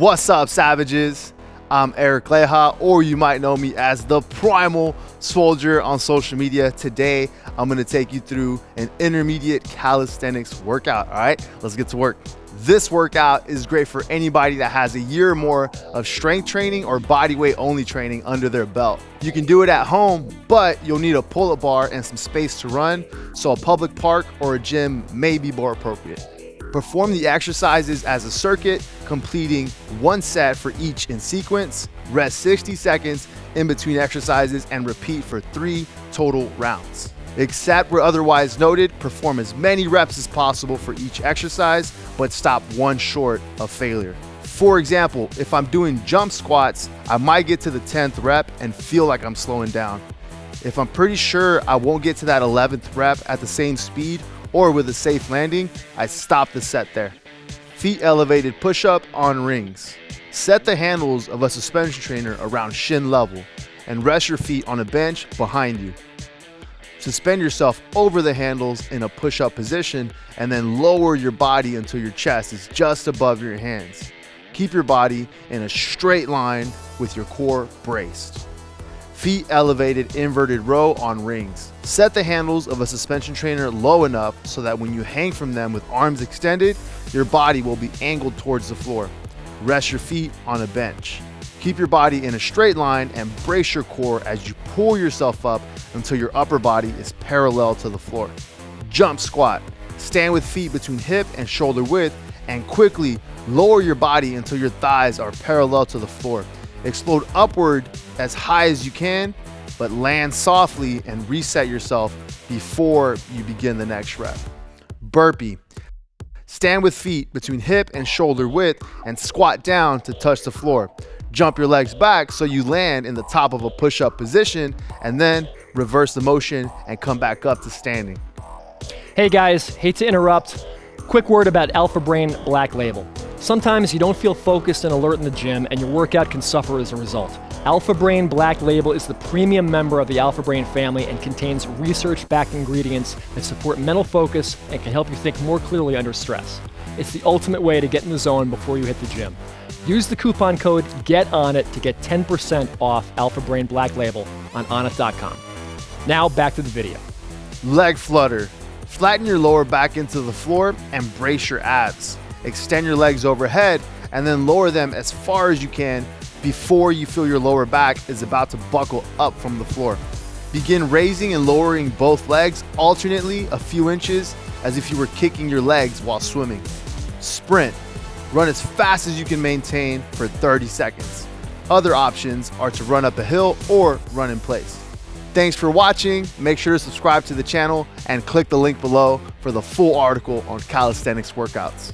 What's up, savages? I'm Eric Leija, or you might know me as the Primal Soldier on social media. Today, I'm gonna take you through an intermediate calisthenics workout, all right? Let's get to work. This workout is great for anybody that has a year or more of strength training or body weight only training under their belt. You can do it at home, but you'll need a pull-up bar and some space to run, so a public park or a gym may be more appropriate. Perform the exercises as a circuit, completing one set for each in sequence. Rest 60 seconds in between exercises and repeat for 3 total rounds. Except where otherwise noted, perform as many reps as possible for each exercise, but stop one short of failure. For example, if I'm doing jump squats, I might get to the 10th rep and feel like I'm slowing down. If I'm pretty sure I won't get to that 11th rep at the same speed or with a safe landing, I stop the set there. Feet elevated push-up on rings. Set the handles of a suspension trainer around shin level and rest your feet on a bench behind you. Suspend yourself over the handles in a push-up position and then lower your body until your chest is just above your hands. Keep your body in a straight line with your core braced. Feet elevated inverted row on rings. Set the handles of a suspension trainer low enough so that when you hang from them with arms extended, your body will be angled towards the floor. Rest your feet on a bench. Keep your body in a straight line and brace your core as you pull yourself up until your upper body is parallel to the floor. Jump squat. Stand with feet between hip and shoulder width and quickly lower your body until your thighs are parallel to the floor. Explode upward as high as you can, but land softly and reset yourself before you begin the next rep. Burpee. Stand with feet between hip and shoulder width and squat down to touch the floor. Jump your legs back so you land in the top of a push-up position and then reverse the motion and come back up to standing. Hey guys, hate to interrupt. Quick word about Alpha Brain Black Label. Sometimes you don't feel focused and alert in the gym and your workout can suffer as a result. Alpha Brain Black Label is the premium member of the Alpha Brain family and contains research-backed ingredients that support mental focus and can help you think more clearly under stress. It's the ultimate way to get in the zone before you hit the gym. Use the coupon code GETONNIT to get 10% off Alpha Brain Black Label on Onnit.com. Now back to the video. Leg flutter. Flatten your lower back into the floor and brace your abs. Extend your legs overhead and then lower them as far as you can before you feel your lower back is about to buckle up from the floor. Begin raising and lowering both legs alternately a few inches as if you were kicking your legs while swimming. Sprint. Run as fast as you can maintain for 30 seconds. Other options are to run up a hill or run in place. Thanks for watching. Make sure to subscribe to the channel and click the link below for the full article on calisthenics workouts.